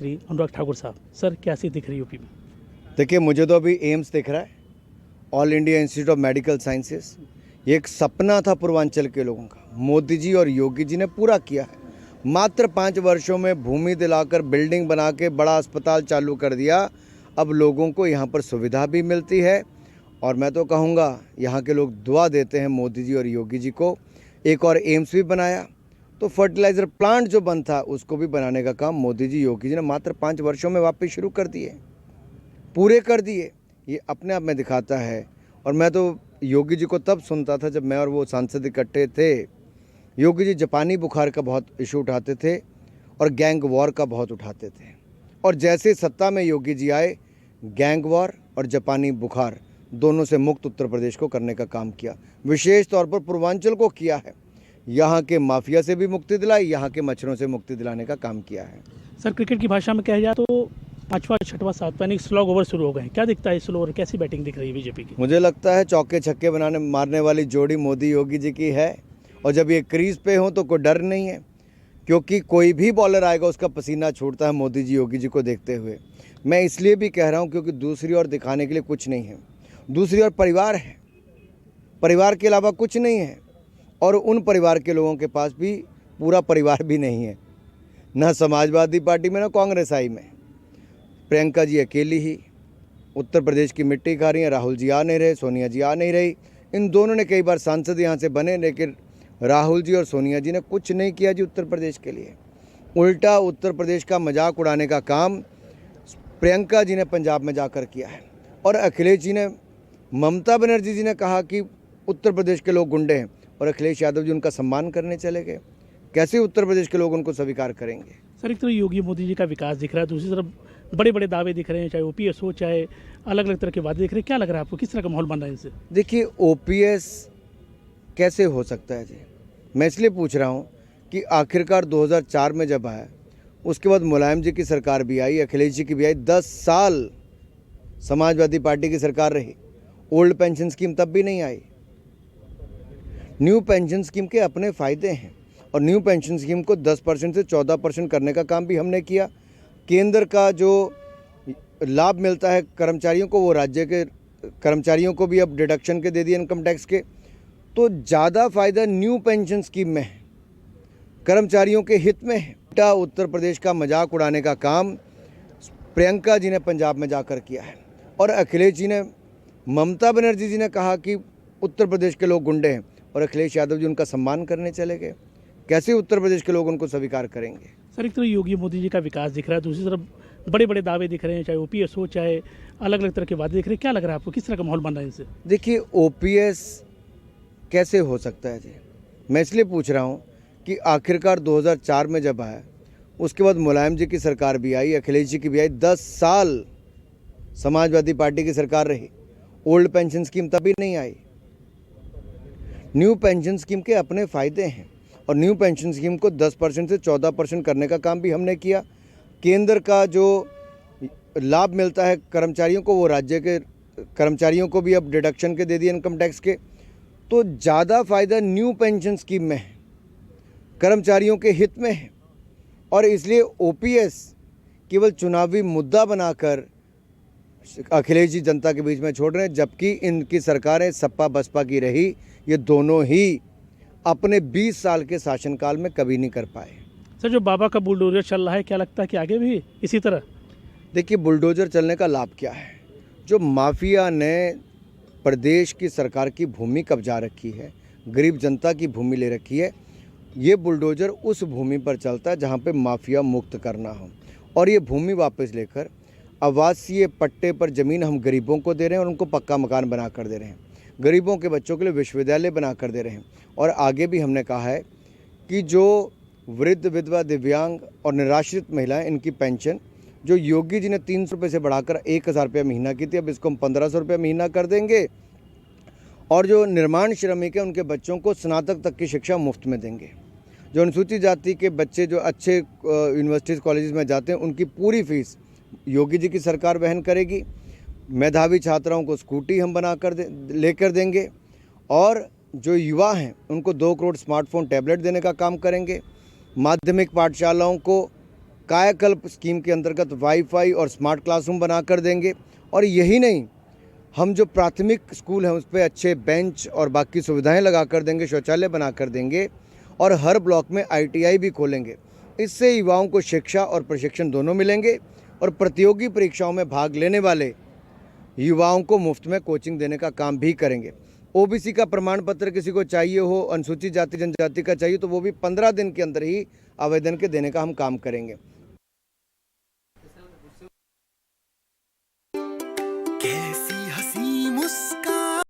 श्री अनुराग ठाकुर साहब, सर कैसी दिख रही यूपी में? देखिए, मुझे तो अभी एम्स दिख रहा है, all India institute of medical sciences. ये एक सपना था पूर्वांचल के लोगों का, मोदी जी और योगी जी ने पूरा किया है। मात्र 5 वर्षों में भूमि दिलाकर, बिल्डिंग बना के बड़ा अस्पताल चालू कर दिया। अब लोगों को यहाँ पर सुविधा भी मिलती है और मैं तो कहूँगा यहाँ के लोग दुआ देते हैं मोदी जी और योगी जी को। एक और एम्स भी बनाया, तो फर्टिलाइज़र प्लांट जो बंद था उसको भी बनाने का काम मोदी जी योगी जी ने मात्र 5 वर्षों में वापस शुरू कर दिए, पूरे कर दिए। ये अपने आप में दिखाता है। और मैं तो योगी जी को तब सुनता था जब मैं और वो सांसद इकट्ठे थे। योगी जी जापानी बुखार का बहुत इशू उठाते थे और गैंग वॉर का बहुत उठाते थे, और जैसे सत्ता में योगी जी आए, गैंग वॉर और जापानी बुखार दोनों से मुक्त उत्तर प्रदेश को करने का काम किया। विशेष तौर पर पूर्वांचल को किया है। यहाँ के माफिया से भी मुक्ति दिलाई, यहाँ के मच्छरों से मुक्ति दिलाने का काम किया है। सर क्रिकेट की भाषा में कहा जाए तो 5वां 6वां 7वां यानी स्लॉग ओवर शुरू हो गए हैं। क्या दिखता है स्लो ओवर, कैसी बैटिंग दिख रही है बीजेपी की? मुझे लगता है चौके छक्के मारने वाली जोड़ी मोदी योगी जी की है। और जब ये क्रीज पे हो तो कोई डर नहीं है, क्योंकि कोई भी बॉलर आएगा उसका पसीना छूटता है मोदी जी योगी जी को देखते हुए। मैं इसलिए भी कह रहा हूँ क्योंकि दूसरी ओर दिखाने के लिए कुछ नहीं है। दूसरी ओर परिवार है, परिवार के अलावा कुछ नहीं है। और उन परिवार के लोगों के पास भी पूरा परिवार भी नहीं है, ना समाजवादी पार्टी में ना कांग्रेस आई में। प्रियंका जी अकेली ही उत्तर प्रदेश की मिट्टी खा रही हैं। राहुल जी आ नहीं रहे, सोनिया जी आ नहीं रही। इन दोनों ने कई बार सांसद यहाँ से बने, लेकिन राहुल जी और सोनिया जी ने कुछ नहीं किया जी उत्तर प्रदेश के लिए। उल्टा उत्तर प्रदेश का मजाक उड़ाने का काम प्रियंका जी ने पंजाब में जाकर किया है। और अखिलेश जी ने, ममता बनर्जी जी ने कहा कि उत्तर प्रदेश के लोग गुंडे हैं, और अखिलेश यादव जी उनका सम्मान करने चले गए। कैसे उत्तर प्रदेश के लोग उनको स्वीकार करेंगे? सर एक तरफ योगी मोदी जी का विकास दिख रहा है, दूसरी तरफ बड़े बड़े दावे दिख रहे हैं, चाहे ओपीएस हो, चाहे अलग अलग तरह के वादे दिख रहे हैं। क्या लग रहा है आपको, किस तरह का माहौल बन रहा है इनसे? देखिए, ओपीएस कैसे हो सकता है जी? मैं इसलिए पूछ रहा हूँ कि आखिरकार 2004 में जब आया, उसके बाद मुलायम जी की सरकार भी आई, अखिलेश जी की भी आई। 10 साल समाजवादी पार्टी की सरकार रही, ओल्ड पेंशन स्कीम तब भी नहीं आई। न्यू पेंशन स्कीम के अपने फ़ायदे हैं, और न्यू पेंशन स्कीम को 10% से 14% करने का काम भी हमने किया। केंद्र का जो लाभ मिलता है कर्मचारियों को, वो राज्य के कर्मचारियों को भी अब डिडक्शन के दे दिए इनकम टैक्स के। तो ज़्यादा फ़ायदा न्यू पेंशन स्कीम में है, कर्मचारियों के हित में है। उल्टा उत्तर प्रदेश का मजाक उड़ाने का काम प्रियंका जी ने पंजाब में जाकर किया है। और अखिलेश जी ने, ममता बनर्जी जी ने कहा कि उत्तर प्रदेश के लोग गुंडे हैं, और अखिलेश यादव जी उनका सम्मान करने चले गए। कैसे उत्तर प्रदेश के लोग उनको स्वीकार करेंगे? सर एक तरफ योगी मोदी जी का विकास दिख रहा है, दूसरी तरफ बड़े बड़े दावे दिख रहे हैं, चाहे ओपीएस हो, चाहे अलग अलग तरह के वादे दिख रहे हैं। क्या लग रहा है आपको, किस तरह का माहौल बन रहा है इनसे? देखिए, ओपीएस कैसे हो सकता है जी? मैं इसलिए पूछ रहा हूँ कि आखिरकार 2004 में जब आया, उसके बाद मुलायम जी की सरकार भी आई, अखिलेश जी की भी आई। 10 साल समाजवादी पार्टी की सरकार रही, ओल्ड पेंशन स्कीम तब भी नहीं आई। न्यू पेंशन स्कीम के अपने फ़ायदे हैं, और न्यू पेंशन स्कीम को 10% से 14% करने का काम भी हमने किया। केंद्र का जो लाभ मिलता है कर्मचारियों को, वो राज्य के कर्मचारियों को भी अब डिडक्शन के दे दिए इनकम टैक्स के। तो ज़्यादा फ़ायदा न्यू पेंशन स्कीम में है, कर्मचारियों के हित में है। और इसलिए ओपीएस केवल चुनावी मुद्दा बनाकर अखिलेश जी जनता के बीच में छोड़ रहे हैं, जबकि इनकी सरकारें सपा बसपा की रही, ये दोनों ही अपने 20 साल के शासनकाल में कभी नहीं कर पाए। सर जो बाबा का बुलडोजर चल रहा है, क्या लगता है कि आगे भी इसी तरह? देखिए, बुलडोजर चलने का लाभ क्या है? जो माफिया ने प्रदेश की सरकार की भूमि कब्जा रखी है, गरीब जनता की भूमि ले रखी है, ये बुलडोजर उस भूमि पर चलता है जहाँ पे माफिया मुक्त करना हो। और ये भूमि वापस लेकर आवासीय पट्टे पर ज़मीन हम गरीबों को दे रहे हैं, और उनको पक्का मकान बना कर दे रहे हैं। गरीबों के बच्चों के लिए विश्वविद्यालय बना कर दे रहे हैं। और आगे भी हमने कहा है कि जो वृद्ध, विधवा, दिव्यांग और निराश्रित महिलाएं, इनकी पेंशन जो योगी जी ने 300 रुपये से बढ़ाकर 1000 रुपये महीना की थी, अब इसको हम 1500 रुपये महीना कर देंगे। और जो निर्माण श्रमिक हैं, उनके बच्चों को स्नातक तक की शिक्षा मुफ्त में देंगे। जो अनुसूचित जाति के बच्चे जो अच्छे यूनिवर्सिटीज़ कॉलेजेस में जाते हैं, उनकी पूरी फीस योगी जी की सरकार वहन करेगी। मेधावी छात्राओं को स्कूटी हम लेकर देंगे। और जो युवा हैं उनको 2 करोड़ स्मार्टफोन टैबलेट देने का काम करेंगे। माध्यमिक पाठशालाओं को कायाकल्प स्कीम के अंतर्गत वाईफाई और स्मार्ट क्लासरूम बना कर देंगे। और यही नहीं, हम जो प्राथमिक स्कूल हैं उस पर अच्छे बेंच और बाकी सुविधाएं लगा कर देंगे, शौचालय बना कर देंगे और हर ब्लॉक में ITI भी खोलेंगे। इससे युवाओं को शिक्षा और प्रशिक्षण दोनों मिलेंगे और प्रतियोगी परीक्षाओं में भाग लेने वाले युवाओं को मुफ्त में कोचिंग देने का काम भी करेंगे। OBC का प्रमाण पत्र किसी को चाहिए हो, अनुसूचित जाति जनजाति का चाहिए, तो वो भी 15 दिन के अंदर ही आवेदन के देने का हम काम करेंगे।